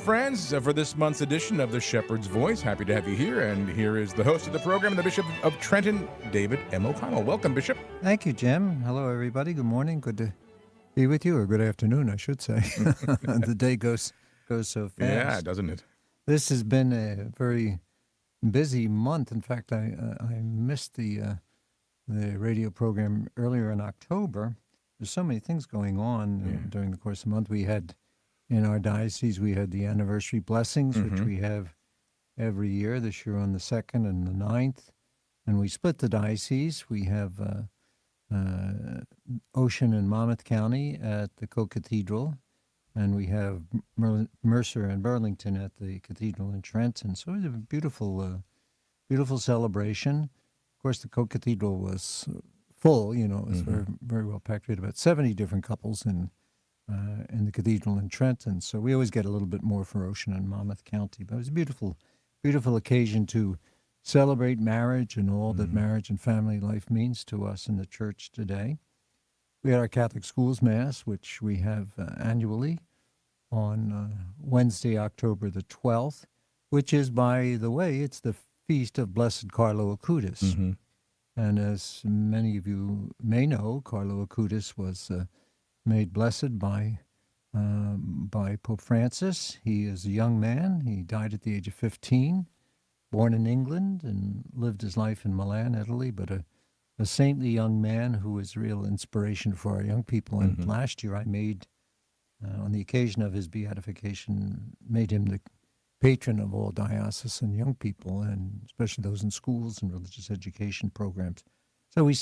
friends, for this month's edition of The Shepherd's Voice. Happy to have you here. And here is the host of the program, the Bishop of Trenton, David M. O'Connell. Welcome, Bishop. Thank you, Jim. Hello, everybody. Good morning. Good to be with you, or good afternoon, I should say. The day goes so fast. Yeah, doesn't it? This has been a very busy month. In fact, I missed the radio program earlier in October. There's so many things going on during the course of the month. We had, in our diocese, we had the anniversary blessings, which we have every year, this year on the 2nd and the 9th. And we split the diocese. We have Ocean and Monmouth County at the Co-Cathedral, and we have Mercer and Burlington at the Cathedral in Trenton. So it was a beautiful celebration. Of course, the Co-Cathedral was full. It was very, very well packed. We had about 70 different couples in the cathedral in Trenton. So we always get a little bit more for Ocean and Monmouth County. But it was a beautiful occasion to celebrate marriage and all that marriage and family life means to us in the church today. We had our Catholic Schools Mass, which we have annually on Wednesday, October the 12th, which is, by the way, it's the feast of Blessed Carlo Acutis. And as many of you may know, Carlo Acutis was made blessed by Pope Francis. He is a young man. He died at the age of 15, born in England, and lived his life in Milan, Italy, but a saintly young man who is real inspiration for our young people. And last year I made, on the occasion of his beatification, made him the patron of all diocesan young people, and especially those in schools and religious education programs. So we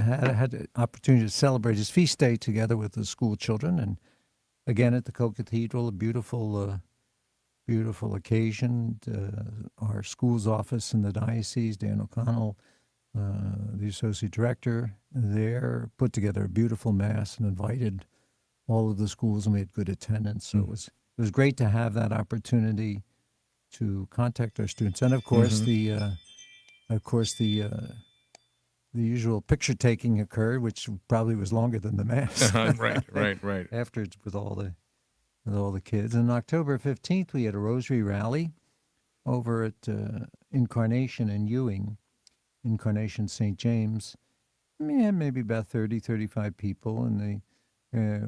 had the opportunity to celebrate his feast day together with the school children, and again at the Co-Cathedral, a beautiful occasion. Our schools office in the diocese, Dan O'Connell, the associate director there, put together a beautiful mass and invited all of the schools, and we had good attendance. So it was great to have that opportunity to contact our students, and of course the usual picture taking occurred, which probably was longer than the mass. Right. Afterwards, with all the kids. And on October 15th, we had a rosary rally over at Incarnation in Ewing, Incarnation St. James. Maybe about 30, 35 people, and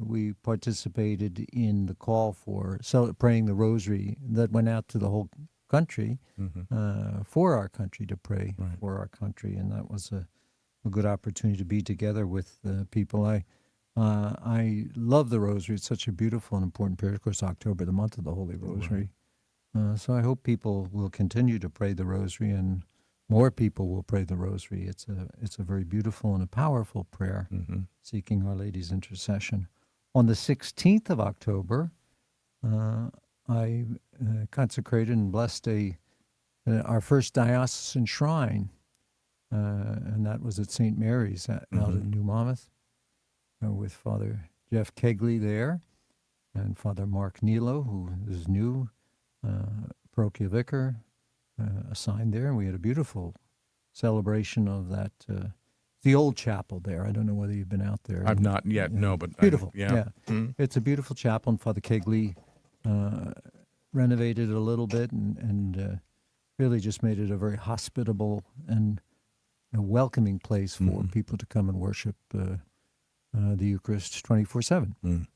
we participated in the call for praying the rosary that went out to the whole country, for our country, to pray for our country, and that was a good opportunity to be together with people. I love the rosary. It's such a beautiful and important prayer. Of course, October, the month of the Holy Rosary. So I hope people will continue to pray the rosary, and more people will pray the rosary. It's a very beautiful and a powerful prayer, seeking Our Lady's intercession. On the 16th of October, I consecrated and blessed our first diocesan shrine, and that was at St. Mary's out in New Monmouth, with Father Jeff Kegley there, and Father Mark Nilo, who is new parochial vicar, assigned there, and we had a beautiful celebration of that. The old chapel there. I don't know whether you've been out there. I've not yet, no, but beautiful. It's a beautiful chapel, and Father Kegley renovated it a little bit and really just made it a very hospitable and a welcoming place for people to come and worship the Eucharist 24/7.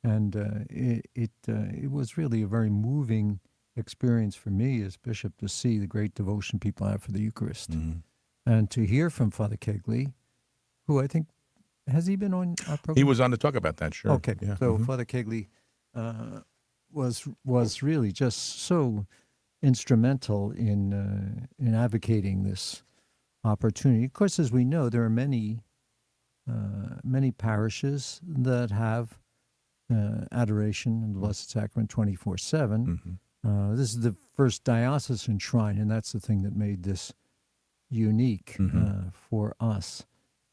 And it was really a very moving experience for me as bishop to see the great devotion people have for the Eucharist, and to hear from Father Kegley, who I think, has he been on our program? He was on to talk about that, sure. Okay, so Father Kegley was really just so instrumental in advocating this opportunity. Of course, as we know, there are many parishes that have adoration in the Blessed Sacrament 24/7. This is the first diocesan shrine, and that's the thing that made this unique for us.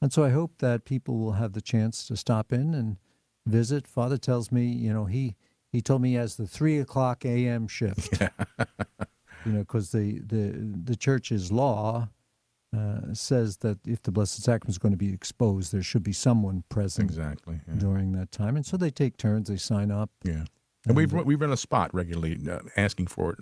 And so I hope that people will have the chance to stop in and visit. Father tells me, he told me he has the 3:00 a.m. shift, because the church's law says that if the Blessed Sacrament is going to be exposed, there should be someone present exactly during that time. And so they take turns, they sign up. And we run a spot regularly, looking for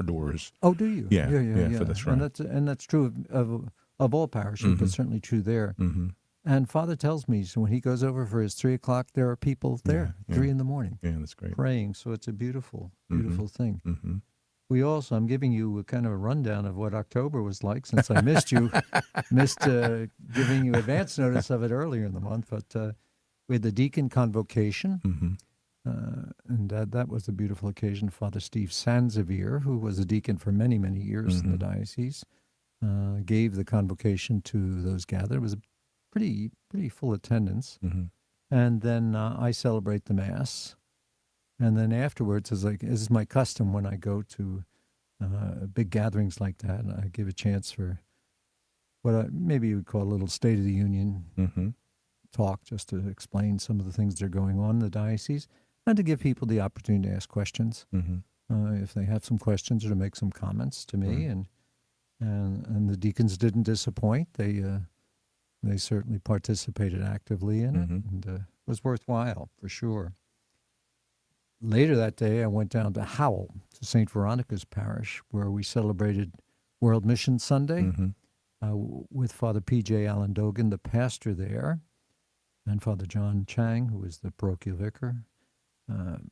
adorers. Oh, do you? Yeah, Yeah. for the shrine. And that's true of all parishes, but certainly true there. Mm-hmm. And Father tells me, so when he goes over for his 3:00, there are people there, Yeah. 3 in the morning, Yeah, that's great. praying. So it's a beautiful, beautiful thing. Mm-hmm. I'm giving you a kind of a rundown of what October was like since I missed giving you advance notice of it earlier in the month. But we had the deacon convocation, and that was a beautiful occasion. Father Steve Sansevier, who was a deacon for many, many years in the diocese, gave the convocation to those gathered. It was a pretty full attendance. And then I celebrate the Mass. And then afterwards, as is my custom when I go to big gatherings like that, I give a chance for what maybe you would call a little State of the Union talk, just to explain some of the things that are going on in the diocese, and to give people the opportunity to ask questions if they have some questions, or to make some comments to me. And the deacons didn't disappoint. They certainly participated actively in it, and it was worthwhile for sure. Later that day, I went down to Howell, to St. Veronica's Parish, where we celebrated World Mission Sunday with Father P.J. Allen Dogan, the pastor there, and Father John Chang, who was the parochial vicar, and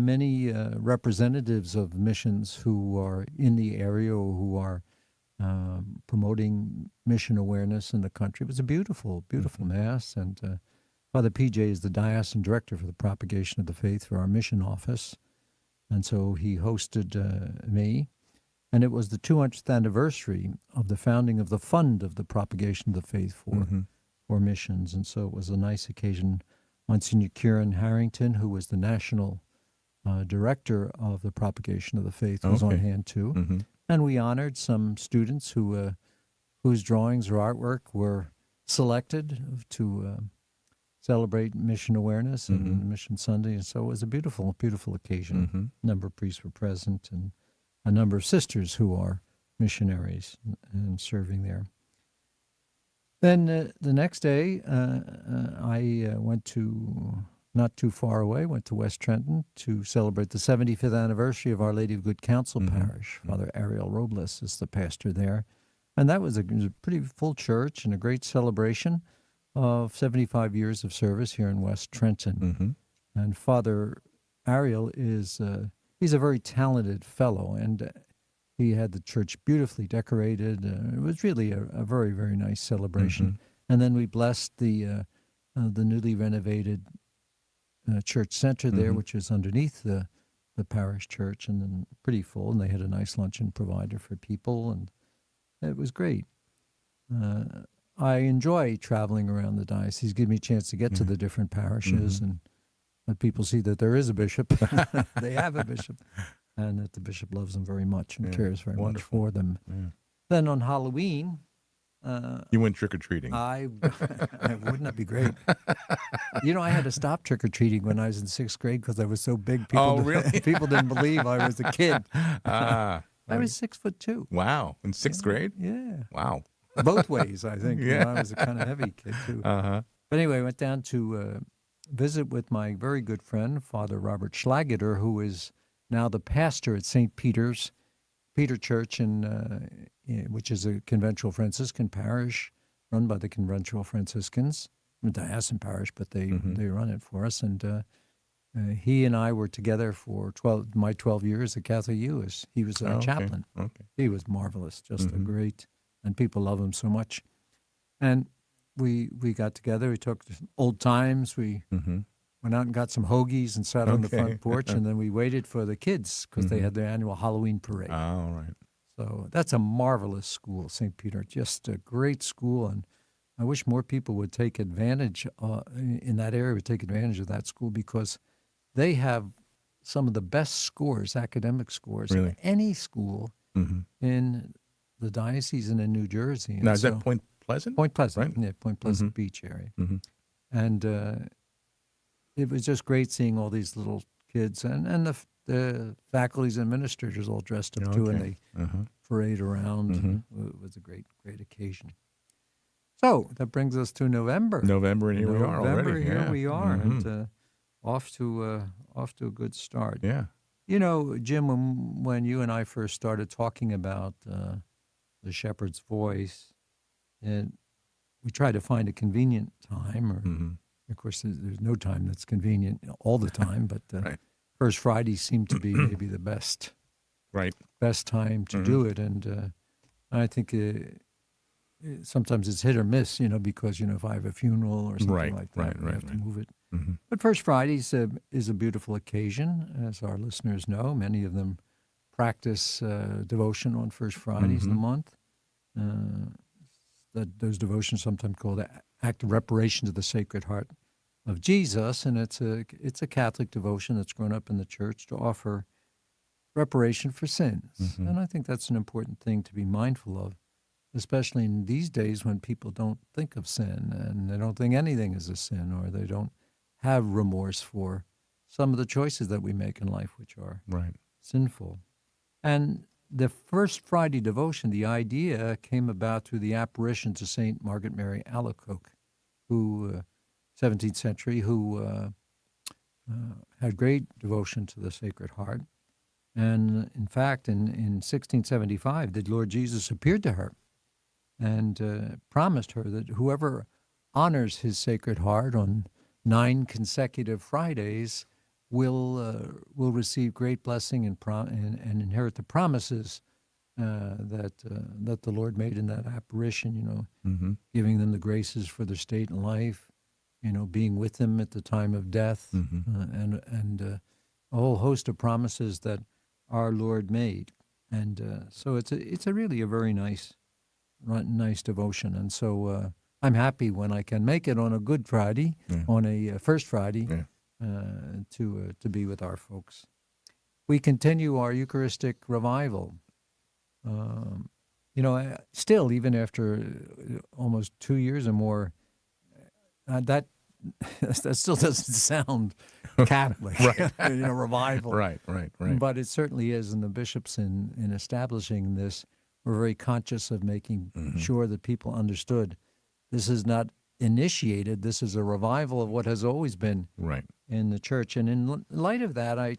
many representatives of missions who are in the area or who are promoting mission awareness in the country. It was a beautiful, beautiful Mass, and Father P.J. is the diocesan director for the propagation of the faith for our mission office, and so he hosted me. And it was the 200th anniversary of the founding of the Fund of the Propagation of the Faith for missions, and so it was a nice occasion. Monsignor Kieran Harrington, who was the national director of the Propagation of the Faith, was on hand too, and we honored some students whose drawings or artwork were selected to celebrate mission awareness and Mission Sunday, and so it was a beautiful, beautiful occasion. A number of priests were present, and a number of sisters who are missionaries and serving there. Then the next day, I went to, not too far away, went to West Trenton to celebrate the 75th anniversary of Our Lady of Good Counsel Parish. Father Ariel Robles is the pastor there. And that was a pretty full church and a great celebration of 75 years of service here in West Trenton. And Father Ariel is, he's a very talented fellow, and he had the church beautifully decorated. It was really a very, very nice celebration. And then we blessed the newly renovated church center there, which is underneath the parish church, and then pretty full. And they had a nice luncheon provided for people, and it was great. I enjoy traveling around the diocese. Give me a chance to get to the different parishes and let people see that there is a bishop. They have a bishop, and that the bishop loves them very much and cares very much for them. Then on Halloween, you went trick-or-treating. Wouldn't that be great? I had to stop trick-or-treating when I was in 6th grade because I was so big. Really? People didn't believe I was a kid. I was 6'2". Wow. In 6th grade? Yeah. Wow. Both ways, I think. I was a kind of heavy kid, too. But anyway, I went down to visit with my very good friend, Father Robert Schlageter, who is now the pastor at St. Peter Church, which is a conventual Franciscan parish run by the conventual Franciscans, a diocesan parish, but they run it for us. And he and I were together for my 12 years at Catholic Youth. He was our chaplain. He was marvelous, just a great, and people love him so much. And we got together. We took old times. We went out and got some hoagies and sat on the front porch, and then we waited for the kids because they had their annual Halloween parade. Oh, right. So that's a marvelous school, St. Peter. Just a great school, and I wish more people would take advantage in that area, would take advantage of that school, because they have some of the best scores, academic scores, of any school in the diocese and in New Jersey. And now, is that Point Pleasant? Point Pleasant, right? yeah, Point Pleasant Beach area. And it was just great seeing all these little kids and the faculties and administrators all dressed up too, and they parade around. It was a great, great occasion. So that brings us to November. November, and here we are already. Here we are. And off to a good start. Yeah. You know, Jim, when you and I first started talking about the shepherd's voice, and we tried to find a convenient time, or Hmm. of course, there's no time that's convenient all the time, but Right. First Friday seemed to be maybe the Right. best time to Mhm. do it, and I think sometimes it's hit or miss, because if I have a funeral or something Right. like that, Right. we Right. have to Right. move it. Hmm. But First Friday is a beautiful occasion, as our listeners know. Many of them practice devotion on First Fridays of the Hmm. month. Uh, those devotions sometimes called the act of reparation to the Sacred Heart of Jesus, and it's a Catholic devotion that's grown up in the church to offer reparation for sins. Hmm. And I think that's an important thing to be mindful of, especially in these days when people don't think of sin and they don't think anything is a sin, or they don't have remorse for some of the choices that we make in life, which are Right. sinful. And the First Friday devotion, the idea came about through the apparition to St. Margaret Mary Alacoque, who, 17th century, who had great devotion to the Sacred Heart. And in fact, in 1675, the Lord Jesus appeared to her and promised her that whoever honors his Sacred Heart on 9 consecutive Fridays will receive great blessing and inherit the promises that the Lord made in that apparition. Hmm. Giving them the graces for their state in life, being with them at the time of death, Hmm. and a whole host of promises that our Lord made. And so it's really a very nice devotion. And so I'm happy when I can make it on a Good Friday, Yeah. on a First Friday, Yeah. to be with our folks. We continue our Eucharistic revival. Um, still, even after almost 2 years or more, that that still doesn't sound Catholic, Right. revival. Right. Right. Right. But it certainly is, and the bishops in establishing this were very conscious of making Hmm. sure that people understood this is not initiated, this is a revival of what has always been Right. in the church. And in light of that, I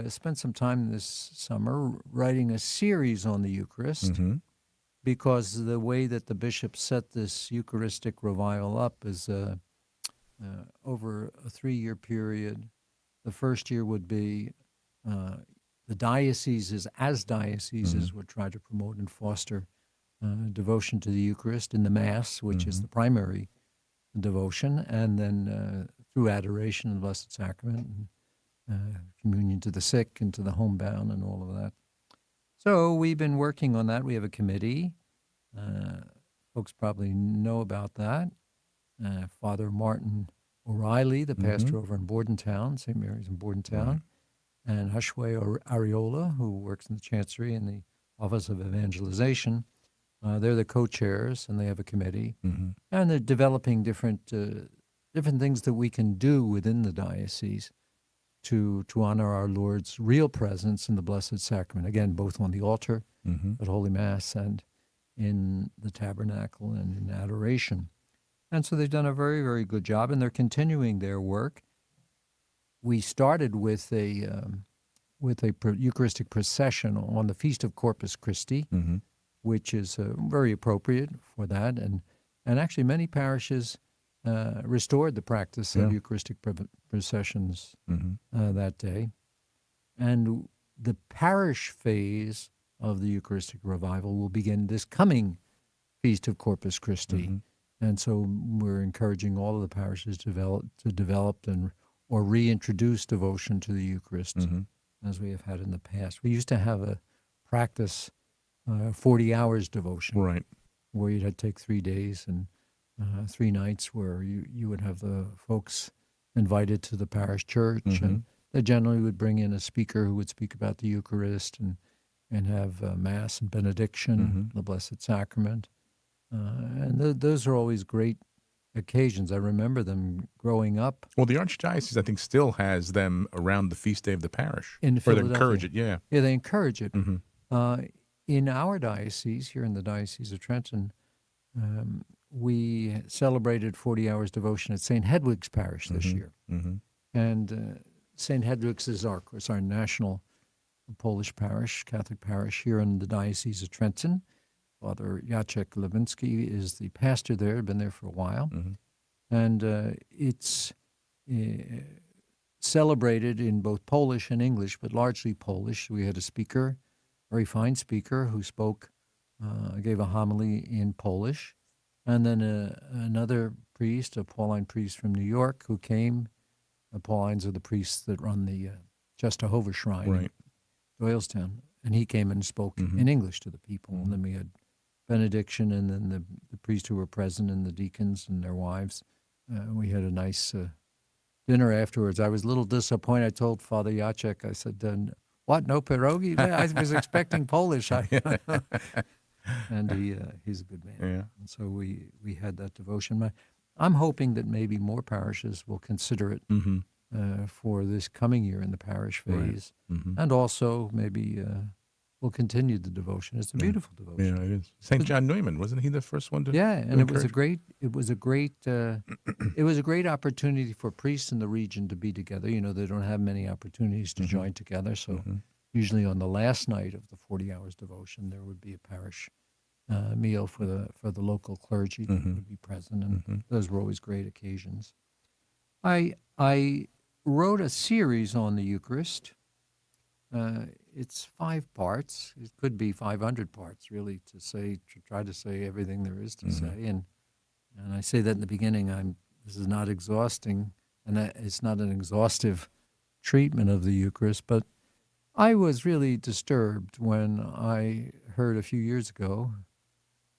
spent some time this summer writing a series on the Eucharist, Hmm. because the way that the bishops set this Eucharistic revival up is over a 3-year period. The first year would be the dioceses would try to promote and foster devotion to the Eucharist in the Mass, which is Hmm. the primary devotion, and then through adoration of the Blessed Sacrament, and communion to the sick and to the homebound and all of that. So we've been working on that. We have a committee. Folks probably know about that. Father Martin O'Reilly, the pastor over in Bordentown, St. Mary's in Bordentown, and Hushway Areola, who works in the Chancery in the Office of Evangelization. They're the co-chairs, and they have a committee. Hmm. And they're developing different things that we can do within the diocese to honor our Lord's real presence in the Blessed Sacrament. Again, both on the altar Hmm. at Holy Mass and in the tabernacle and in adoration. And so they've done a very, very good job, and they're continuing their work. We started with a Eucharistic procession on the Feast of Corpus Christi, Hmm. which is very appropriate for that. And actually, many parishes restored the practice of Yeah. Eucharistic processions Hmm. that day. And the parish phase of the Eucharistic revival will begin this coming Feast of Corpus Christi. Hmm. And so we're encouraging all of the parishes to develop or reintroduce devotion to the Eucharist, Hmm. as we have had in the past. We used to have a practice 40 hours devotion, Right. where you'd take 3 days and 3 nights where you would have the folks invited to the parish church, and they generally would bring in a speaker who would speak about the Eucharist and have Mass and benediction, the Blessed Sacrament. And those are always great occasions. I remember them growing up Well, the Archdiocese, I think, still has them around the feast day of the parish. in Or they Philadelphia. encourage it, yeah. Yeah, they encourage it. Hmm. In our diocese, here in the Diocese of Trenton, we celebrated 40 hours devotion at St. Hedwig's Parish this year. Mm-hmm. And St. Hedwig's is our national Polish parish, Catholic parish here in the Diocese of Trenton. Father Jacek Lewinsky is the pastor there, been there for a while. Mm-hmm. And it's celebrated in both Polish and English, but largely Polish. We had a speaker, very fine speaker, who gave a homily in Polish. And then another priest, a Pauline priest from New York, who came. The Paulines are the priests that run the Czestochowa Shrine in Doylestown. And he came and spoke in English to the people. And then we had benediction, and then the priests who were present and the deacons and their wives. We had a nice dinner afterwards. I was a little disappointed. I told Father Jacek, I said, what, no pierogi? I was expecting Polish. And he's a good man. Yeah. And so we had that devotion. I'm hoping that maybe more parishes will consider it for this coming year in the parish phase. Right. Mm-hmm. And also maybe we'll continue the devotion. It's a beautiful devotion. Yeah, it is. St. John Neumann, wasn't he the first one to? Yeah, and it was a encourage? great opportunity for priests in the region to be together. You know, they don't have many opportunities to join together. So usually on the last night of the 40 hours devotion, there would be a parish meal for the local clergy that would be present, and those were always great occasions. I wrote a series on the Eucharist. It's 5 parts. It could be 500 parts, really, to try to say everything there is to say. And I say that in the beginning. This is not exhausting, and it's not an exhaustive treatment of the Eucharist. But I was really disturbed when I heard a few years ago.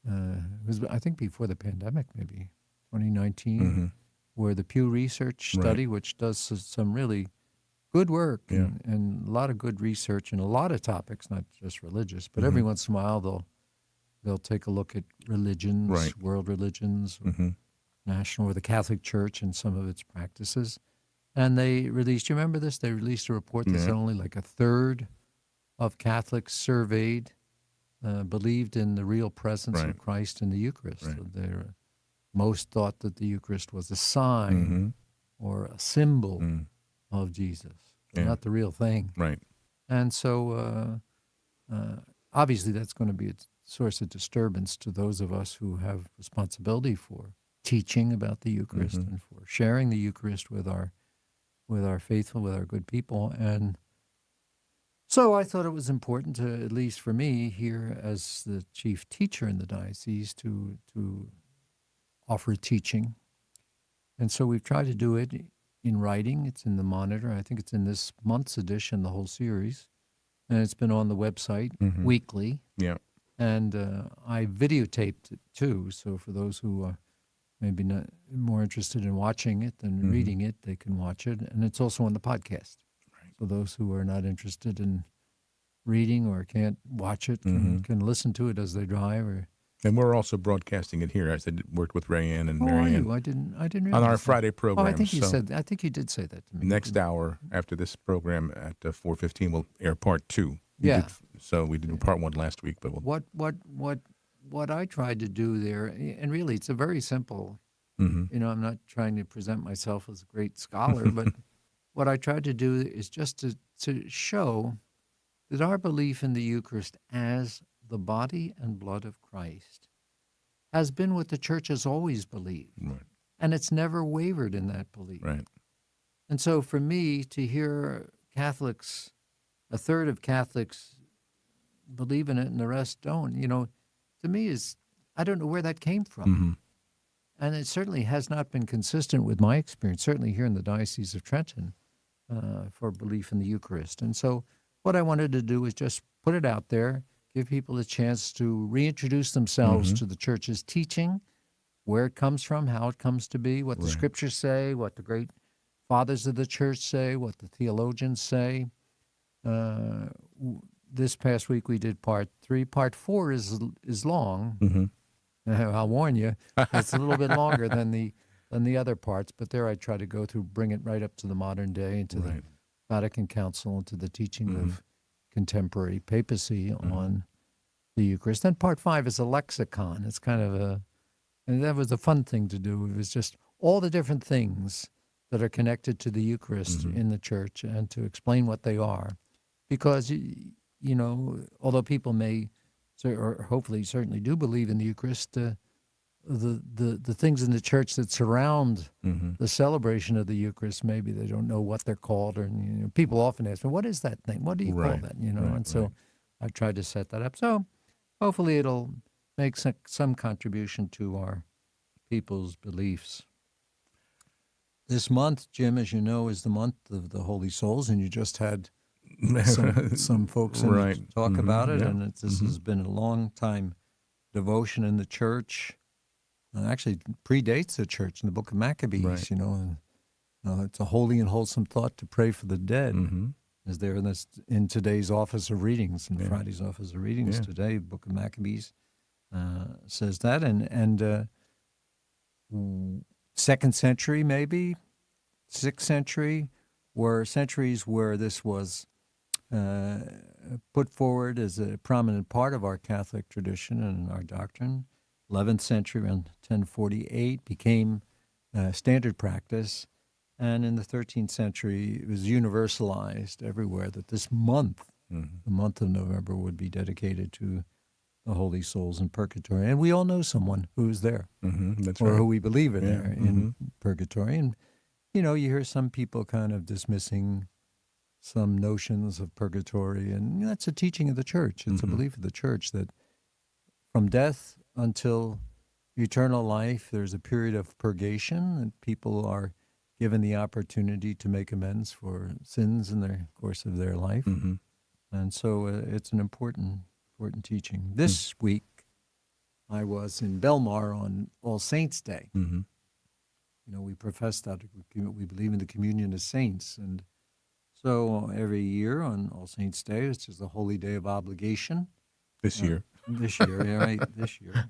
It was, I think, before the pandemic, maybe 2019, where the Pew Research study, which does some really good work and a lot of good research and a lot of topics, not just religious, but every once in a while they'll take a look at religions, world religions, national, or the Catholic Church and some of its practices. And they released, you remember this? They released a report that said only like a third of Catholics surveyed believed in the real presence of Christ in the Eucharist. So most thought that the Eucharist was a sign or a symbol of Jesus, not the real thing. Right. And so obviously that's going to be a source of disturbance to those of us who have responsibility for teaching about the Eucharist and for sharing the Eucharist with our faithful, with our good people. And so I thought it was important to, at least for me here as the chief teacher in the diocese, to offer teaching. And so we've tried to do it in writing. It's in the Monitor. I think it's in this month's edition, the whole series. And it's been on the website weekly. Yeah. And I videotaped it too. So for those who are maybe not more interested in watching it than reading it, they can watch it. And it's also on the podcast. So those who are not interested in reading or can't watch it can listen to it as they drive. And we're also broadcasting it here. I said worked with Rayanne and Are Marianne you? I didn't realize on our that. Friday program. Oh, I think you So said. I think you did say that to me. next hour after this program at 4:15, we'll air part 2. So we did part 1 last week, but we'll. What I tried to do there, and really it's a very simple. You know, I'm not trying to present myself as a great scholar, but what I tried to do is just to show that our belief in the Eucharist as the body and blood of Christ has been what the Church has always believed. Right. And it's never wavered in that belief. Right. And so for me to hear Catholics, a third of Catholics believe in it and the rest don't, you know, to me is, I don't know where that came from. And it certainly has not been consistent with my experience, certainly here in the Diocese of Trenton, for belief in the Eucharist. And so what I wanted to do is just put it out there, give people a chance to reintroduce themselves to the Church's teaching, where it comes from, how it comes to be, what the Scriptures say, what the great fathers of the Church say, what the theologians say. This past week we did part 3. Part 4 is long. I'll warn you, it's a little bit longer than the other parts, but there I try to go through, bring it right up to the modern day, and to the Vatican Council, and to the teaching of contemporary papacy on the Eucharist. Then part 5 is a lexicon. It's kind of And that was a fun thing to do. It was just all the different things that are connected to the Eucharist in the church and to explain what they are. Because, although people may, or hopefully certainly do believe in the Eucharist, the things in the church that surround the celebration of the Eucharist, maybe they don't know what they're called. Or people often ask me, what is that thing? What do you call that? And so I've tried to set that up. So hopefully it'll make some contribution to our people's beliefs. This month, Jim, as you know, is the month of the Holy Souls, and you just had some folks in talk about it, and this has been a long time devotion in the church. Actually, predates the church in the Book of Maccabees, and it's a holy and wholesome thought to pray for the dead. Is there in today's Office of Readings, in Friday's Office of Readings today, the Book of Maccabees says that, and 2nd century, maybe 6th century, were centuries where this was put forward as a prominent part of our Catholic tradition and our doctrine. 11th century, around 1048, became standard practice. And in the 13th century, it was universalized everywhere that this month, the month of November, would be dedicated to the holy souls in purgatory. And we all know someone who's there, or who we believe are there in purgatory. And, you hear some people kind of dismissing some notions of purgatory, and that's a teaching of the church. It's a belief of the church that from death until eternal life, there's a period of purgation, and people are given the opportunity to make amends for sins in the course of their life. And so it's an important teaching. This week, I was in Belmar on All Saints' Day. We profess that we believe in the communion of saints, and so every year on All Saints' Day, which is the holy day of obligation. This year, this year.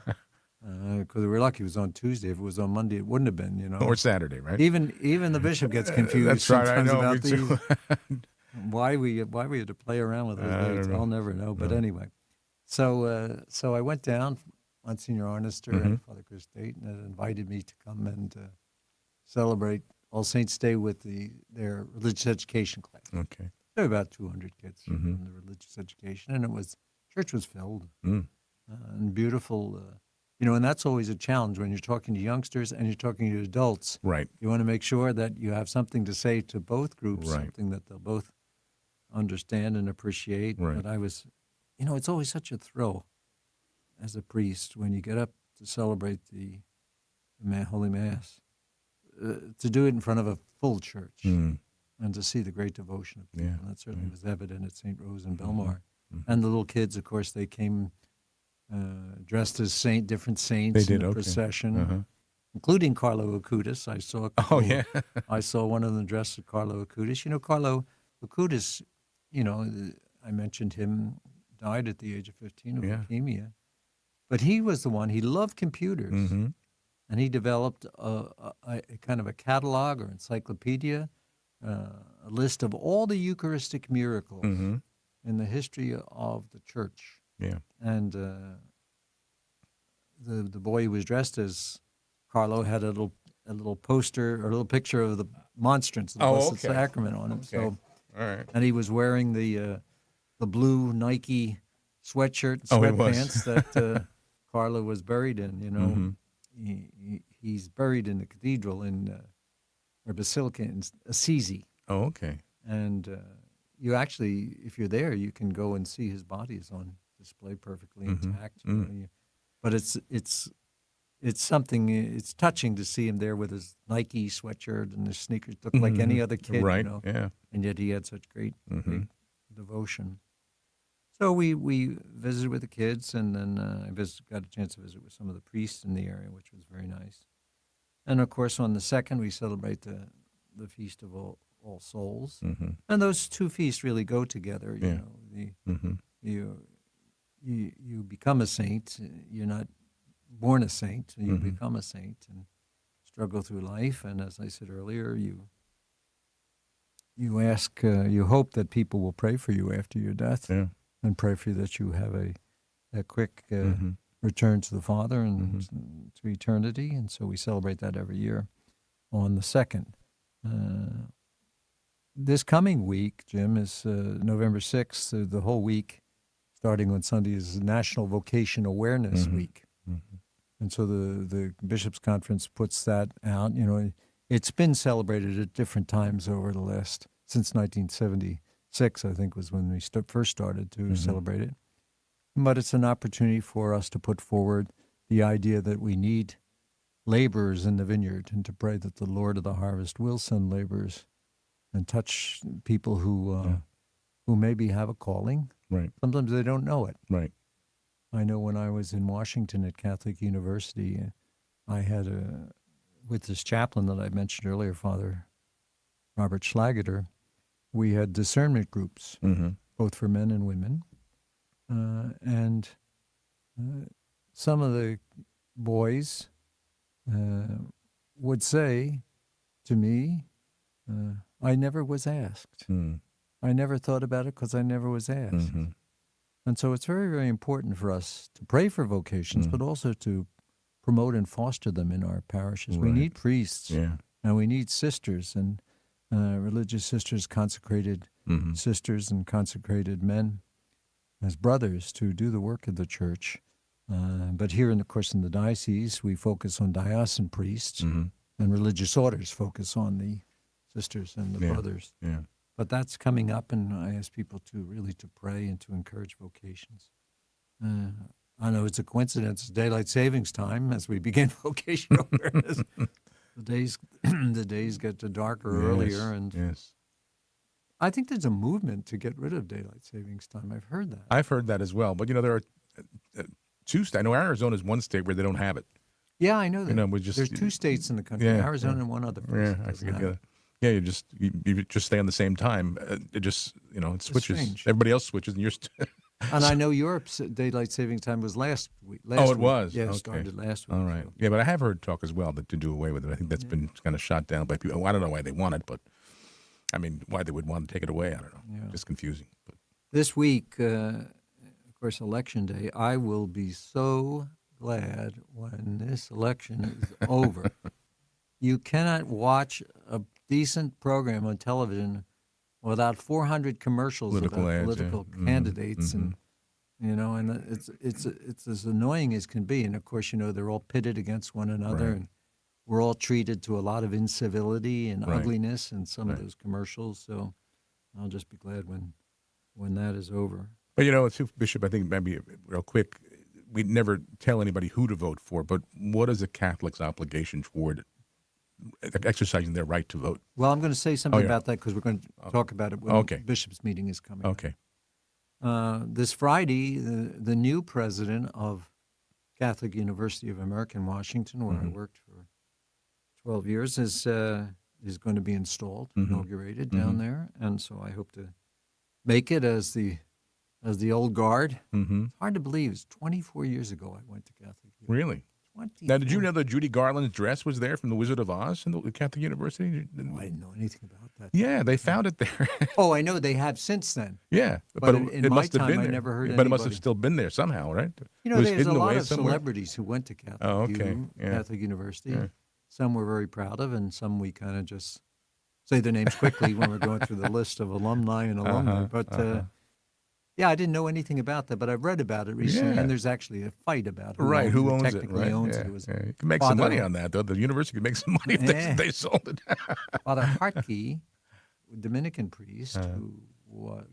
Because we're lucky it was on Tuesday. If it was on Monday, it wouldn't have been, Or Saturday, right? Even the bishop gets confused. That's right, I know. About these. Why we had to play around with those dates, I'll never know. But anyway, so I went down. Monsignor Arnister and Father Chris Dayton had invited me to come and celebrate All Saints' Day with their religious education class. Okay. There were about 200 kids from the religious education, and church was filled and beautiful. And that's always a challenge when you're talking to youngsters and you're talking to adults. Right. You want to make sure that you have something to say to both groups, something that they'll both understand and appreciate. Right. But I was, it's always such a thrill as a priest when you get up to celebrate the Holy Mass, to do it in front of a full church and to see the great devotion of people. And that certainly was evident at St. Rose in Belmar. And the little kids, of course, they came dressed as different saints in the procession, including Carlo Acutis. I saw one of them dressed as Carlo Acutis. Carlo Acutis, I mentioned him, died at the age of 15 of leukemia. But he was the one, he loved computers. And he developed a kind of a catalog or encyclopedia, a list of all the Eucharistic miracles in the history of the church. Yeah. And the boy who was dressed as Carlo had a little poster or a little picture of the monstrance, the Blessed Sacrament on him. Okay. So, all right. And he was wearing the blue Nike sweatshirt and sweatpants that Carlo was buried in. He's buried in the cathedral or basilica in Assisi. Oh, okay. And you actually, if you're there, you can go and see his body is on display perfectly intact. But it's something. It's touching to see him there with his Nike sweatshirt and his sneakers, looked like any other kid, right? Yeah. And yet he had such great devotion. So we visited with the kids, and then I got a chance to visit with some of the priests in the area, which was very nice. And of course, on the 2nd, we celebrate the Feast of All Souls, and those two feasts really go together. You become a saint. You're not born a saint. You become a saint and struggle through life. And as I said earlier, you hope that people will pray for you after your death, and pray for you that you have a quick returned to the Father and to eternity, and so we celebrate that every year on the 2nd. This coming week, Jim, is November 6th. The whole week, starting on Sunday, is National Vocation Awareness Week. And so the Bishops' Conference puts that out. You know, it's been celebrated at different times over the last, since 1976, I think, was when we first started to celebrate it. But it's an opportunity for us to put forward the idea that we need laborers in the vineyard and to pray that the Lord of the harvest will send laborers and touch people who maybe have a calling. Right. Sometimes they don't know it. Right. I know when I was in Washington at Catholic University, I had with this chaplain that I mentioned earlier, Father Robert Schlageter, we had discernment groups, both for men and women. And some of the boys would say to me, I never was asked. I never thought about it because I never was asked. And so it's very, very important for us to pray for vocations, but also to promote and foster them in our parishes. Right. We need priests, Yeah. and we need sisters, and religious sisters, consecrated sisters and consecrated men as brothers to do the work of the church. But here, of course, in the diocese, we focus on diocesan priests, and religious orders focus on the sisters and the brothers. Yeah. But that's coming up, and I ask people to pray and to encourage vocations. I know it's a coincidence. It's daylight savings time as we begin vocation awareness. The days get to darker earlier, and I think there's a movement to get rid of daylight savings time. I've heard that. I've heard that as well. But, you know, there are two states. I know Arizona is one state where they don't have it. Yeah, I know that. You know, there's 2 states in the country, Arizona and one other place. Yeah, I forget the other. Yeah, you just stay on the same time. It just, you know, it switches. Strange. Everybody else switches, and you're And I know Europe's daylight savings time was last week. It was? Yeah, Okay. it started last week. All right. So. Yeah, but I have heard talk as well that to do away with it. I think that's been kind of shot down by people. I don't know why they want it, but I mean, why they would want to take it away, I don't know. Yeah. Just confusing. But This week, of course, Election Day, I will be so glad when this election is over. You cannot watch a decent program on television without 400 commercials Political about ads, political yeah. candidates, and you know, and it's as annoying as can be. And of course, you know, they're all pitted against one another, Right. and we're all treated to a lot of incivility and Right. ugliness in some of Right. those commercials. So I'll just be glad when that is over. But, you know, Bishop, I think maybe real quick, we never tell anybody who to vote for, but what is a Catholic's obligation toward exercising their right to vote? Well, I'm going to say something yeah. about that because we're going to talk about it when Okay. the Bishop's meeting is coming. Okay. This Friday, the new president of Catholic University of America in Washington, where I worked for 12 years, is going to be installed, inaugurated down there, and so I hope to make it as the old guard. It's hard to believe. It's 24 years ago I went to Catholic University. Really? 24. Now, did you know that Judy Garland's dress was there from The Wizard of Oz in the Catholic University? Oh, I didn't know anything about that. Yeah, they found it there. Oh, I know they have since then. Yeah, But in it my must have time, been I there. never heard But it must have anybody- still been there somehow, right? You It know, was there's a hidden lot away of somewhere? celebrities who went to Catholic, Oh, okay. Yeah. Catholic University. Yeah. Some we're very proud of, and some we kind of just say their names quickly when we're going through the list of alumni and alumni. But yeah, I didn't know anything about that, but I've read about it recently, Yeah. and there's actually a fight about Right, who owns it? technically Right? owns yeah. it. It was yeah. You can make some Father- money on that, though. The university could make some money if Yeah. they sold it. Father Hartke, a Dominican priest, who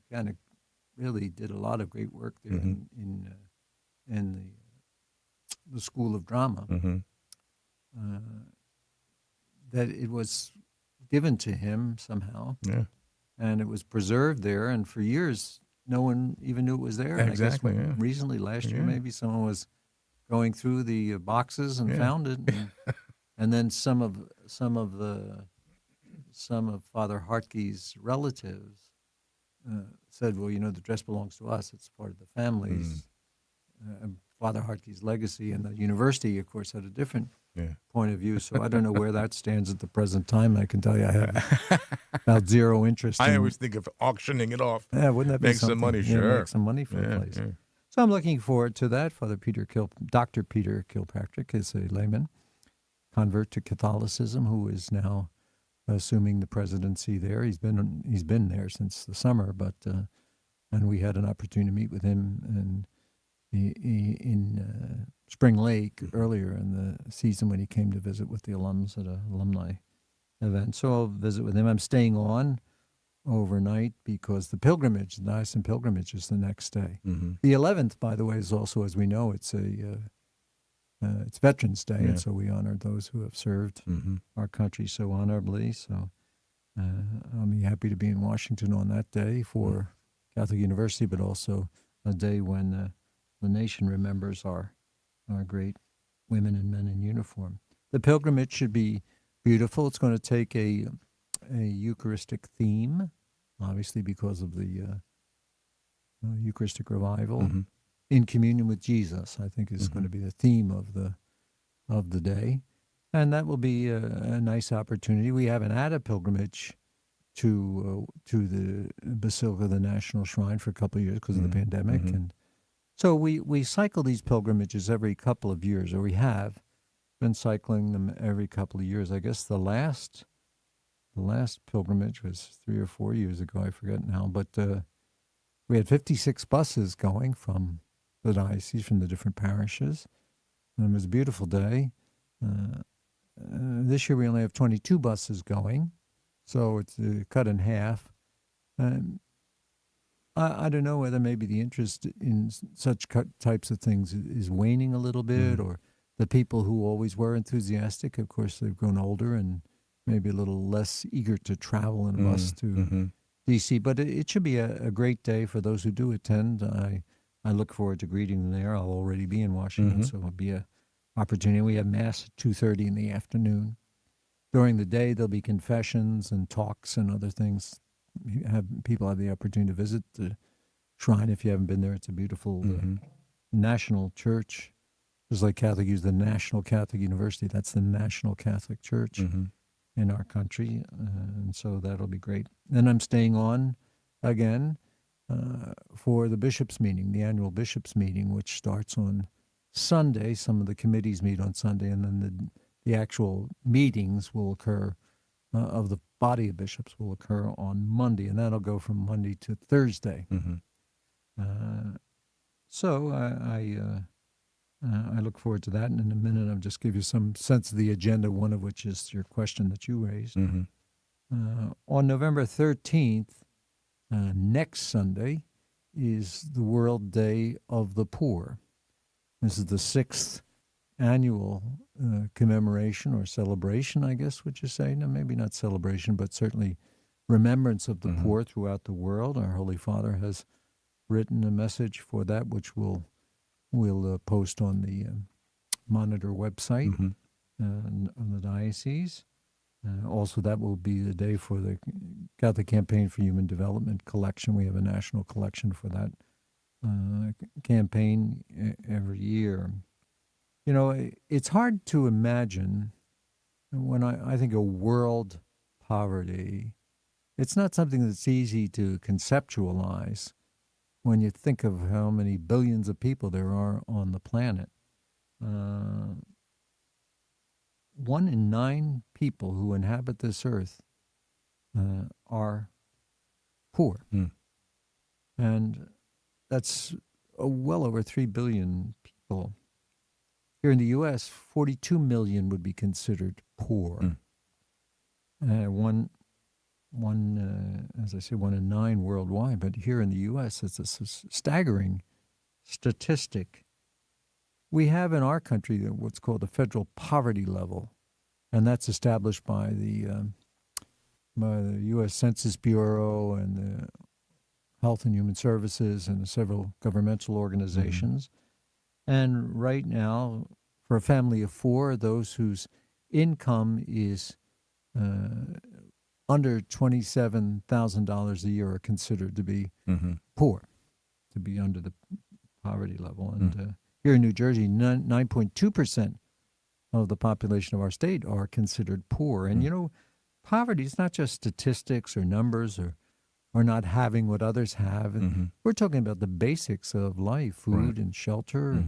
kind of really did a lot of great work there in the School of Drama. That it was given to him somehow, Yeah. and it was preserved there. And for years, no one even knew it was there. And Exactly, I guess yeah. recently, last year, Yeah. maybe someone was going through the boxes and Yeah. found it, and then some of Father Hartke's relatives said, "Well, you know, the dress belongs to us; it's part of the family's." Father Hartke's legacy, and the university, of course, had a different point of view. So I don't know where that stands at the present time. I can tell you I have about zero interest. I in, always think of auctioning it off. yeah, wouldn't that be make some something? money, Yeah, sure. make some money for the place. Yeah. So I'm looking forward to that. Dr. Peter Kilpatrick is a layman, convert to Catholicism, who is now assuming the presidency there. He's been there since the summer, but and we had an opportunity to meet with him in Spring Lake earlier in the season when he came to visit with the alums at an alumni event. So I'll visit with him. I'm staying on overnight because the Diocesan pilgrimage is the next day. Mm-hmm. The 11th, by the way, is also, as we know, it's Veterans Day, Yeah. and so we honor those who have served Mm-hmm. our country so honorably. So I'll be happy to be in Washington on that day for Catholic University, but also a day when the nation remembers our great women and men in uniform. The pilgrimage should be beautiful. It's going to take a Eucharistic theme, obviously because of the Eucharistic revival. Mm-hmm. In communion with Jesus, I think, is going to be the theme of the day, and that will be a nice opportunity. We haven't had a pilgrimage to the Basilica of the National Shrine for a couple of years because of the pandemic, and so we cycle these pilgrimages every couple of years, or we have been cycling them every couple of years. I guess the last pilgrimage was 3 or 4 years ago. I forget now, but we had 56 buses going from the diocese, from the different parishes, and it was a beautiful day. This year we only have 22 buses going, so it's cut in half. I don't know whether maybe the interest in such types of things is waning a little bit, or the people who always were enthusiastic, of course, they've grown older and maybe a little less eager to travel in a bus to D.C. But it should be a great day for those who do attend. I look forward to greeting them there. I'll already be in Washington, so it'll be an opportunity. We have Mass at 2:30 in the afternoon. During the day, there'll be confessions and talks and other things. People have the opportunity to visit the shrine if you haven't been there. It's a beautiful national church. Just like Catholic use the National Catholic University, that's the National Catholic Church in our country, and so that'll be great. Then I'm staying on again for the bishops' meeting, the annual bishops' meeting, which starts on Sunday. Some of the committees meet on Sunday, and then the actual meetings will occur of the body of bishops will occur on Monday, and that'll go from Monday to Thursday. So I look forward to that, and in a minute I'll just give you some sense of the agenda, one of which is your question that you raised. On November 13th, next Sunday, is the World Day of the Poor. This is the 6th annual commemoration or celebration, I guess, would you say? No, maybe not celebration, but certainly remembrance of the poor throughout the world. Our Holy Father has written a message for that, which we'll post on the Monitor website of the diocese. Also, that will be the day for the Catholic Campaign for Human Development collection. We have a national collection for that campaign every year. You know, it's hard to imagine when I think of world poverty. It's not something that's easy to conceptualize when you think of how many billions of people there are on the planet. 1 in 9 people who inhabit this earth are poor. And that's well over 3 billion people. Here in the U.S., 42 million would be considered poor. As I say, 1 in 9 worldwide. But here in the U.S., it's a staggering statistic. We have in our country what's called a federal poverty level, and that's established by the U.S. Census Bureau and the Health and Human Services and several governmental organizations. And right now, for a family of 4, those whose income is under $27,000 a year are considered to be poor, to be under the poverty level. And here in New Jersey, 9.2% of the population of our state are considered poor. And, you know, poverty is not just statistics or numbers or or not having what others have. Mm-hmm. We're talking about the basics of life: food and shelter,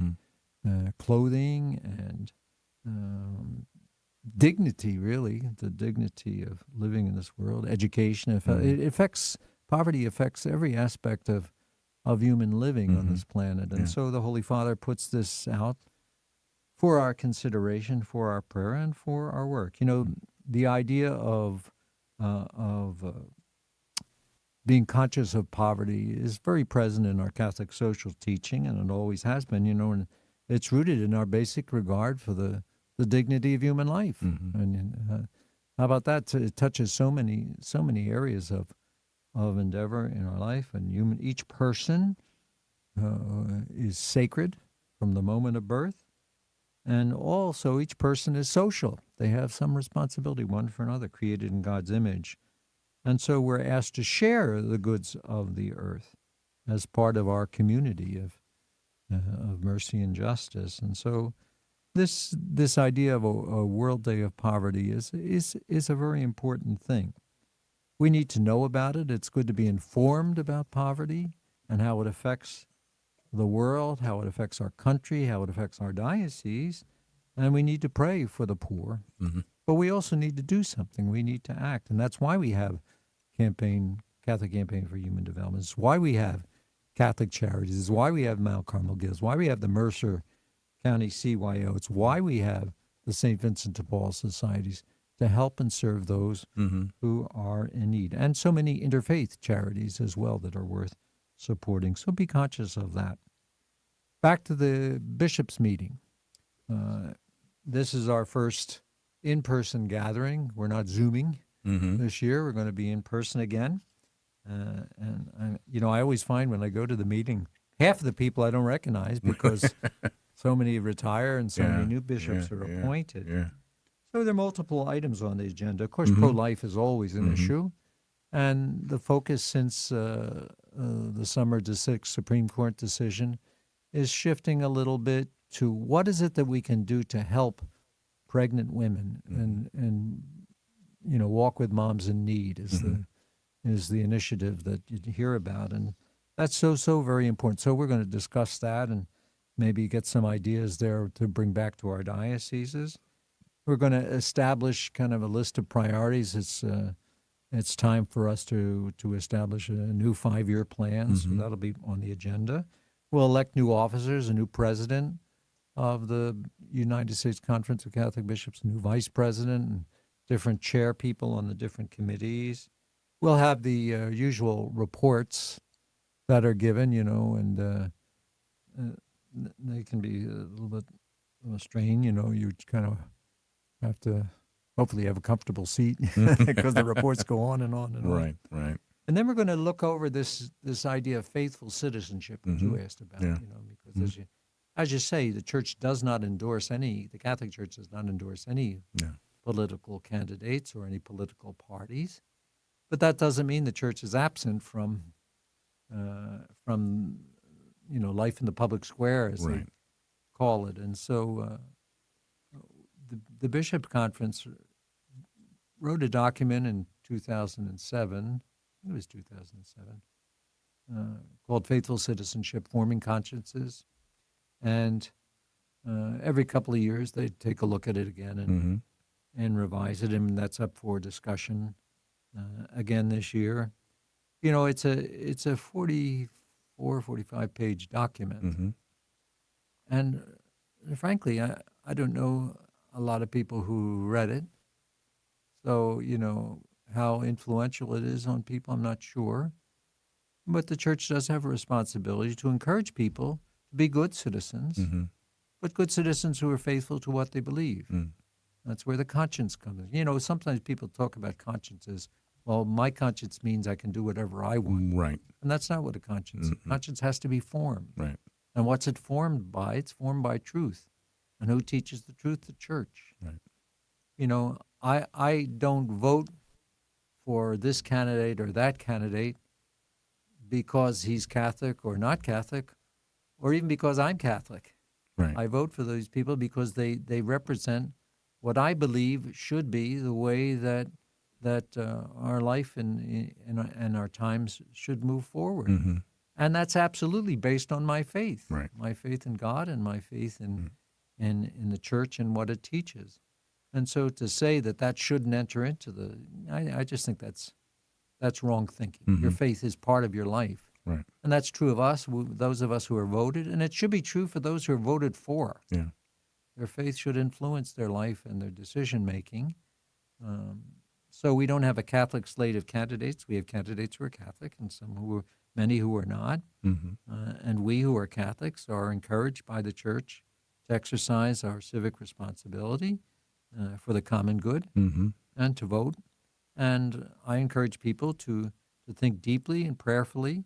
Mm-hmm. clothing, and dignity, really, the dignity of living in this world, education. It affects, poverty affects every aspect of human living on this planet. And so the Holy Father puts this out for our consideration, for our prayer, and for our work. You know, the idea of being conscious of poverty is very present in our Catholic social teaching, and it always has been, you know, and it's rooted in our basic regard for the dignity of human life. And how about that? It touches so many areas of endeavor in our life, and each person is sacred from the moment of birth, and also each person is social. They have some responsibility one for another, created in God's image. And so we're asked to share the goods of the earth as part of our community of mercy and justice. And so this idea of a World Day of Poverty is a very important thing. We need to know about it. It's good to be informed about poverty and how it affects the world, how it affects our country, how it affects our diocese. And we need to pray for the poor. But we also need to do something. We need to act. And that's why we have Catholic Campaign for Human Development. It's why we have Catholic Charities. It's why we have Mount Carmel Gives. Why we have the Mercer County CYO. It's why we have the St. Vincent de Paul Societies to help and serve those who are in need. And so many interfaith charities as well that are worth supporting. So be conscious of that. Back to the bishops' meeting. This is our first in-person gathering. We're not Zooming this year. We're going to be in person again. I always find when I go to the meeting, half of the people I don't recognize because so many retire and so many new bishops are appointed. Yeah. So there are multiple items on the agenda. Of course, pro-life is always an issue. And the focus since the summer 6 Supreme Court decision is shifting a little bit to what is it that we can do to help pregnant women and walk with moms in need is the initiative that you hear about, and that's so very important. So we're going to discuss that and maybe get some ideas there to bring back to our dioceses. We're going to establish kind of a list of priorities. It's time for us to establish a new 5-year plan, so that'll be on the agenda. We'll elect new officers, a new president of the United States Conference of Catholic Bishops, a new vice president, and different chair people on the different committees. We'll have the usual reports that are given, and they can be a little bit strained. You kind of have to hopefully have a comfortable seat because the reports go on and on and on. Right. And then we're going to look over this idea of faithful citizenship that you asked about, because as you say, the Church does not endorse the Catholic Church does not endorse any political candidates or any political parties. But that doesn't mean the Church is absent from life in the public square, as they call it. And so the Bishop Conference wrote a document in 2007, it was 2007, called Faithful Citizenship, Forming Consciences. And every couple of years they take a look at it again and revise it, and that's up for discussion again this year. It's a 44, 45-page document. And frankly, I don't know a lot of people who read it. So, how influential it is on people, I'm not sure. But the Church does have a responsibility to encourage people to be good citizens, but good citizens who are faithful to what they believe. That's where the conscience comes in. Sometimes people talk about consciences. Well, my conscience means I can do whatever I want. Right. And that's not what a conscience is. Conscience has to be formed. Right. And what's it formed by? It's formed by truth. And who teaches the truth? The Church. Right. I don't vote for this candidate or that candidate because he's Catholic or not Catholic, or even because I'm Catholic. Right. I vote for those people because they represent what I believe should be the way that that our life and our times should move forward. Mm-hmm. And that's absolutely based on Right. my faith in God and my faith in the church and what it teaches. And so to say that that shouldn't enter into I just think that's wrong thinking. Mm-hmm. Your faith is part of your life. Right. And that's true of us, those of us who are voted, and it should be true for those who are voted for. Yeah. Their faith should influence their life and their decision making. So we don't have a Catholic slate of candidates. We have candidates who are Catholic and many who are not. Mm-hmm. And we who are Catholics are encouraged by the Church to exercise our civic responsibility for the common good Mm-hmm. and to vote. And I encourage people to think deeply and prayerfully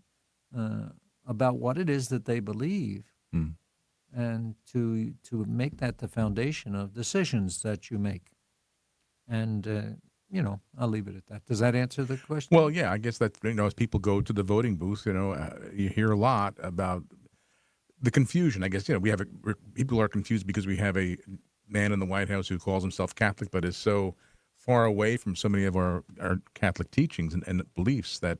about what it is that they believe, Mm. and to make that the foundation of decisions that you make. And I'll leave it at that. Does that answer the question? Well, yeah, I guess that, as people go to the voting booth, you hear a lot about the confusion. I guess, people are confused because we have a man in the White House who calls himself Catholic, but is so far away from so many of our Catholic teachings and beliefs that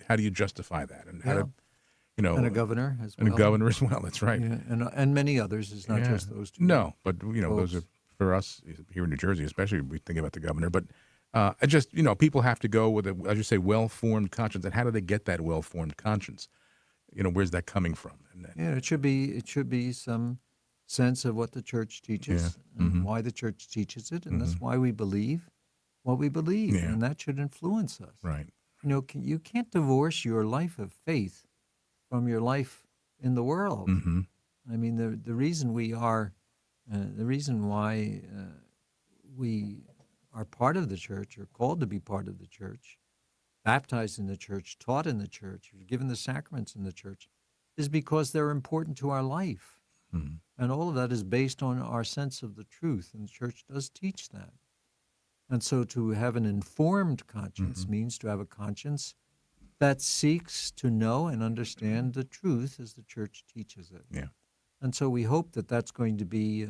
how do you justify that? And how Yeah. to, And a governor as well. and a governor as well. That's right. Yeah, and many others. It's not Yeah. just those two. No, but those are folks. for us here in New Jersey, especially. We think about the governor, but I just people have to go with as you say, well-formed conscience. And how do they get that well-formed conscience? Where's that coming from? And Yeah, it should be some sense of what the church teaches Yeah. and Mhm. why the church teaches it, and that's why we believe what we believe, Yeah. and that should influence us. right. You can't divorce your life of faith from your life in the world. Mm-hmm. I mean, the reason we are, the reason why we are part of the church, or called to be part of the church, baptized in the church, taught in the church, given the sacraments in the church, is because they're important to our life. Mm-hmm. And all of that is based on our sense of the truth, and the church does teach that. And so to have an informed conscience Mm-hmm. means to have a conscience that seeks to know and understand the truth as the church teaches it. Yeah. And so we hope that that's going to be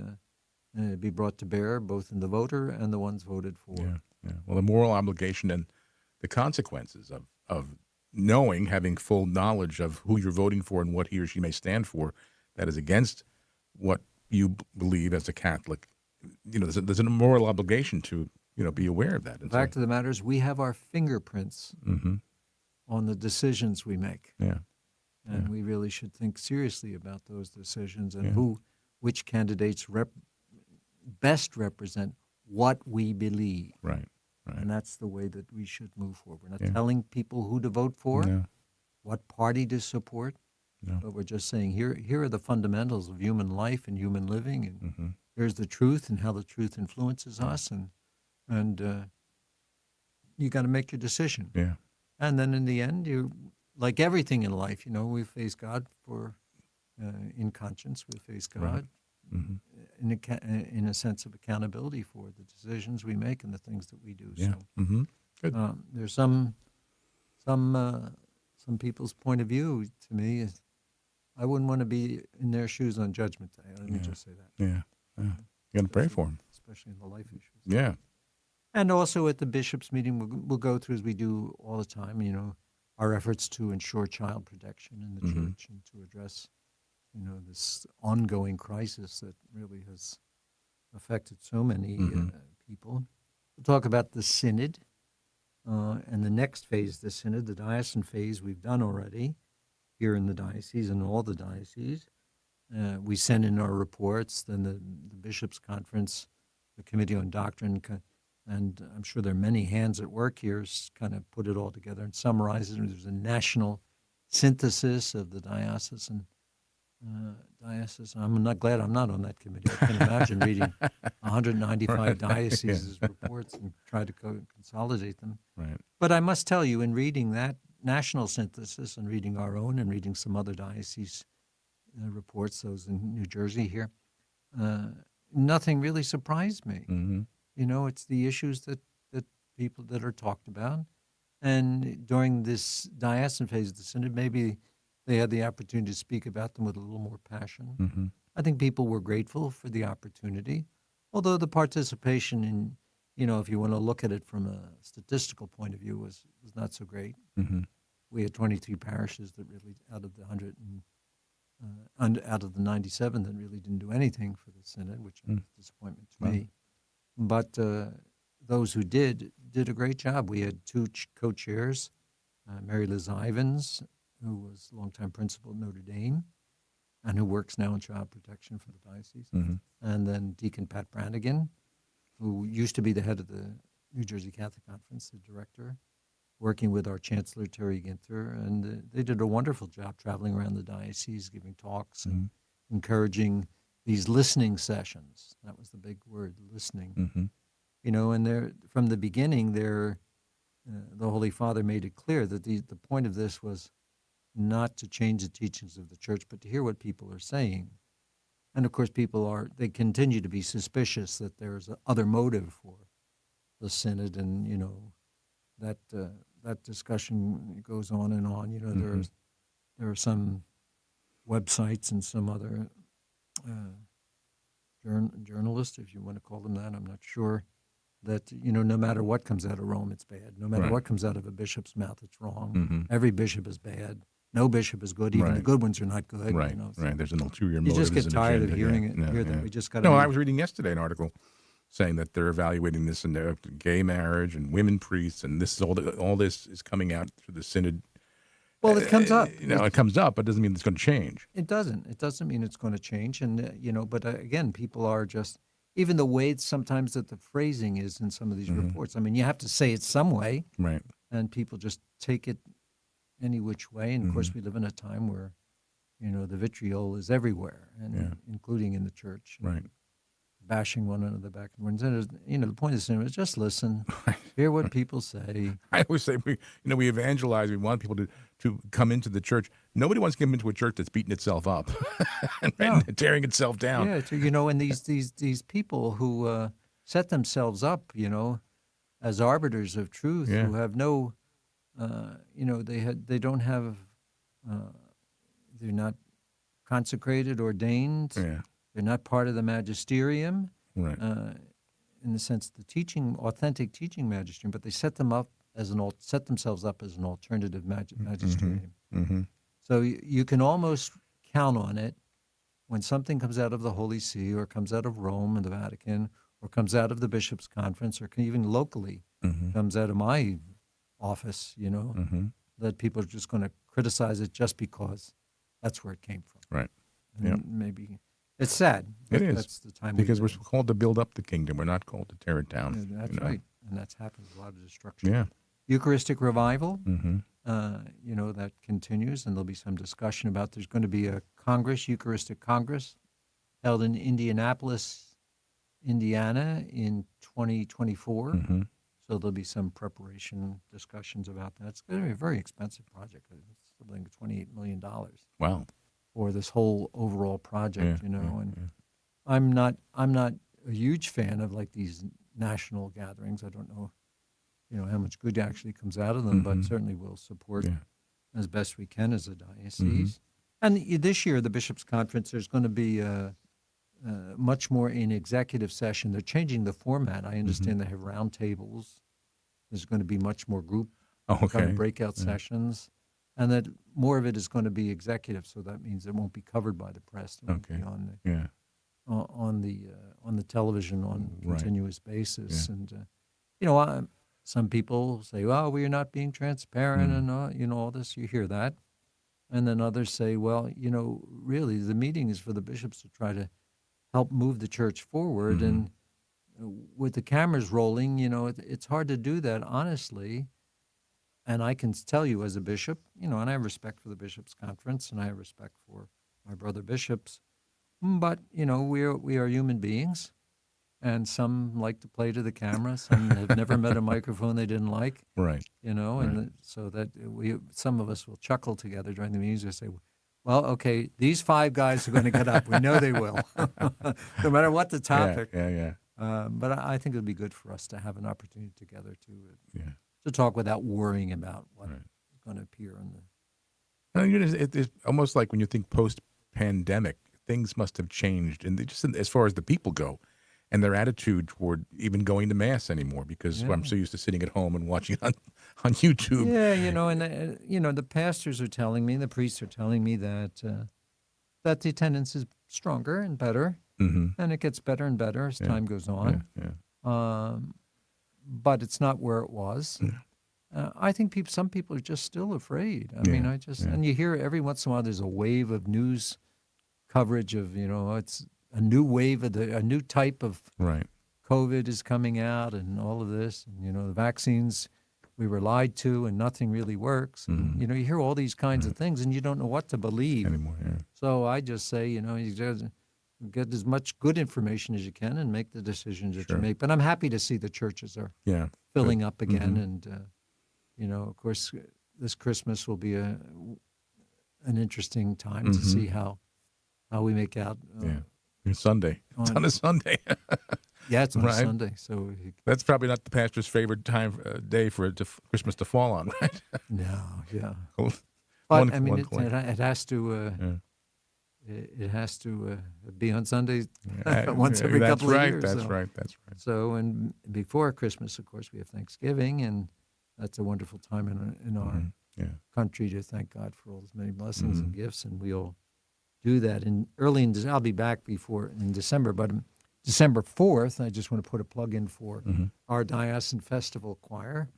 brought to bear both in the voter and the ones voted for. Yeah. Yeah. Well, the moral obligation and the consequences of knowing, having full knowledge of who you're voting for and what he or she may stand for, that is against what you believe as a Catholic. There's a moral obligation to be aware of that. The fact of the matter is, we have our fingerprints Mm-hmm. on the decisions we make. Yeah. And we really should think seriously about those decisions and Yeah. which candidates best represent what we believe. Right. Right. And that's the way that we should move forward. We're not Yeah. telling people who to vote for, No. what party to support, No. but we're just saying here are the fundamentals of human life and human living, and Mm-hmm. here's the truth and how the truth influences us, and you got to make your decision. Yeah. And then in the end, like everything in life, we face God in conscience. We face God Right. Mm-hmm. in a sense of accountability for the decisions we make and the things that we do. Yeah. So Mm-hmm. Good. there's some people's point of view. To me, is I wouldn't want to be in their shoes on Judgment Day. Let me Yeah. just say that. Yeah. You got to pray for him. Especially in the life issues. Yeah. And also at the bishops' meeting, we'll go through, as we do all the time, our efforts to ensure child protection in the Mhm. church and to address, this ongoing crisis that really has affected so many Mhm. people. We'll talk about the synod and the next phase of the synod, the diocesan phase we've done already here in the diocese and all the dioceses. We send in our reports, then the bishops' conference, the committee on doctrine, and I'm sure there are many hands at work here, kind of put it all together and summarize it. There's a national synthesis of the diocesan. I'm not glad I'm not on that committee. I can imagine reading 195 dioceses' reports and try to consolidate them. Right. But I must tell you, in reading that national synthesis and reading our own and reading some other diocese reports, those in New Jersey here, nothing really surprised me. Mm-hmm. It's the issues that people that are talked about. And during this diocesan phase of the synod, maybe they had the opportunity to speak about them with a little more passion. Mm-hmm. I think people were grateful for the opportunity, although the participation if you want to look at it from a statistical point of view, was not so great. Mm-hmm. We had 23 parishes that really, out of the 100 out of the 97 that really didn't do anything for the synod, which was a disappointment to me. But those who did a great job. We had two co-chairs, Mary Liz Ivins, who was longtime principal at Notre Dame, and who works now in child protection for the diocese, and then Deacon Pat Brannigan, who used to be the head of the New Jersey Catholic Conference, the director, working with our Chancellor, Terry Ginter, and they did a wonderful job traveling around the diocese, giving talks and encouraging these listening sessions. That was the big word, listening. And from the beginning, the Holy Father made it clear that the point of this was not to change the teachings of the Church, but to hear what people are saying. And of course, they continue to be suspicious that there's other motive for the synod, and that discussion goes on and on. There are some websites and some other journalists, if you want to call them that, I'm not sure, that no matter what comes out of Rome, it's bad. No matter what comes out of a bishop's mouth, it's wrong. Every bishop is bad. No bishop is good. Even the good ones are not good. Right. There's an ulterior motive. You just get tired of hearing it. That we just got. No, I was reading yesterday an article saying that they're evaluating this in their gay marriage and women priests, and this is all this is coming out through the synod. Well, it comes up. It comes up, but it doesn't mean it's going to change. It doesn't. It doesn't mean it's going to change, and but again, people are just even the way sometimes that the phrasing is in some of these reports. I mean, you have to say it some way, right? And people just take it any which way. And of course, we live in a time where, the vitriol is everywhere, and including in the church, right? Bashing one another back and forth. The point of the cinema is just listen, hear what people say. I always say we evangelize. We want people to come into the church. Nobody wants to come into a church that's beating itself up and tearing itself down. Yeah, and these people who set themselves up, as arbiters of truth, who have no, they don't have, they're not consecrated, ordained. Yeah. They're not part of the magisterium, right? In the sense of the authentic teaching magisterium, but they set themselves up as an alternative magisterium. So you can almost count on it when something comes out of the Holy See, or comes out of Rome and the Vatican, or comes out of the Bishops' Conference, or even locally comes out of my office. That people are just going to criticize it just because that's where it came from, right? And maybe. It's sad. It is. That's the time because we're called to build up the kingdom. We're not called to tear it down. Yeah, that's right. And that's happened. A lot of destruction. Yeah. Eucharistic revival, that continues, and there'll be some discussion about. There's going to be a Congress, Eucharistic Congress, held in Indianapolis, Indiana, in 2024. So there'll be some preparation discussions about that. It's going to be a very expensive project. It's something like $28 million. Wow. For this whole overall project, I'm not a huge fan of like these national gatherings. I don't know, how much good actually comes out of them, but certainly we'll support as best we can as a diocese. And this year, the Bishops' Conference, there's going to be much more in executive session. They're changing the format. I understand they have round tables. There's going to be much more group kind of breakout sessions. And that more of it is going to be executive, so that means it won't be covered by the press. It won't be on the television on a continuous basis. And some people say, "Well, we are not being transparent," and all this. You hear that, and then others say, "Well, really, the meeting is for the bishops to try to help move the church forward." And with the cameras rolling, it's hard to do that honestly. And I can tell you as a bishop, and I have respect for the Bishops' Conference, and I have respect for my brother bishops, but, we are human beings, and some like to play to the camera, some have never met a microphone they didn't like, right? And so that some of us will chuckle together during the meetings and say, well, okay, these 5 guys are going to get up. We know they will, no matter what the topic. But I think it would be good for us to have an opportunity together to talk without worrying about what's going to appear in the. It's almost like when you think post-pandemic, things must have changed, and just as far as the people go, and their attitude toward even going to mass anymore, because I'm so used to sitting at home and watching on YouTube. Yeah, and the pastors are telling me, the priests are telling me that that the attendance is stronger and better, and it gets better and better as time goes on. But it's not where it was. I think some people are just still afraid. I mean, and you hear every once in a while there's a wave of news coverage of, it's a new wave of a new type of COVID is coming out and all of this. And, the vaccines, we were lied to and nothing really works. And, you hear all these kinds of things and you don't know what to believe anymore. Yeah. So I just say, you just get as much good information as you can and make the decisions that you make. But I'm happy to see the churches are filling up again. And, of course, this Christmas will be an interesting time to see how we make out. It's Sunday. It's on a Sunday. Yeah, it's on a Sunday. So that's probably not the pastor's favorite day for Christmas to fall on, right? No, yeah. But I mean, it has to. It has to be on Sundays once every couple of years. That's right. So, and before Christmas, of course, we have Thanksgiving, and that's a wonderful time in our country to thank God for all his many blessings and gifts, and we'll do that early in December. I'll be back in December, but December 4th, I just want to put a plug in for our Diocesan Festival Choir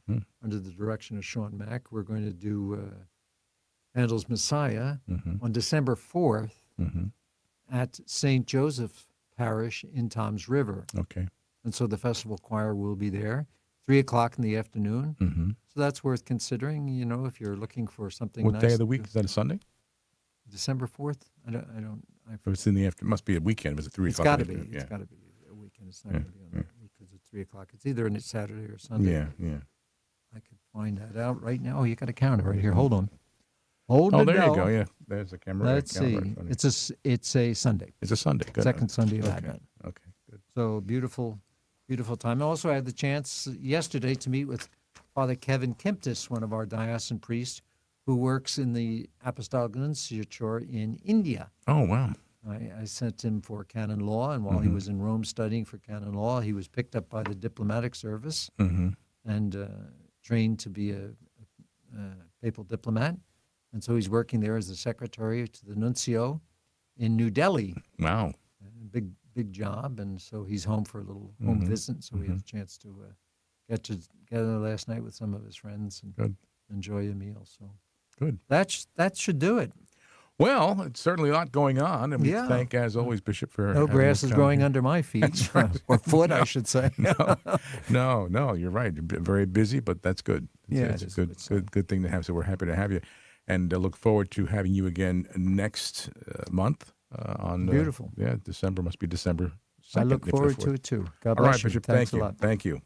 under the direction of Sean Mack. We're going to do Handel's Messiah on December 4th at St. Joseph Parish in Toms River. Okay. And so the festival choir will be there, 3:00 in the afternoon. So that's worth considering, if you're looking for something nice. What day of the week? Is that a Sunday? December 4th? I don't. If it's in the afternoon, it must be a weekend. If it's at 3:00. It's got to be. It's got to be a weekend. It's not going to be on that week because it's 3:00. It's either a Saturday or Sunday. Yeah. I could find that out right now. Oh, you got a counter right here. Hold on. There you go. Yeah, there's the camera. Let's see. It's a Sunday. It's a Sunday. Good. Second Sunday of Advent. Okay, good. So beautiful time. I also had the chance yesterday to meet with Father Kevin Kimptis, one of our diocesan priests, who works in the Apostolic Nunciature in India. Oh, wow. I sent him for canon law, and while he was in Rome studying for canon law, he was picked up by the diplomatic service and trained to be a papal diplomat. And so he's working there as the secretary to the nuncio in New Delhi. Wow. Big job. And so he's home for a little home visit. So we had a chance to get together last night with some of his friends and enjoy a meal. So good. That should do it. Well, it's certainly a lot going on. And we thank, as always, Bishop, for no grass is growing under my feet. Or foot, I should say. No, you're right. You're very busy, but that's good. It's a good thing to have. So we're happy to have you. And look forward to having you again next month. Beautiful. December must be December 2nd. I look forward to it too. God bless you. All right, Bishop, thank you. Thank you.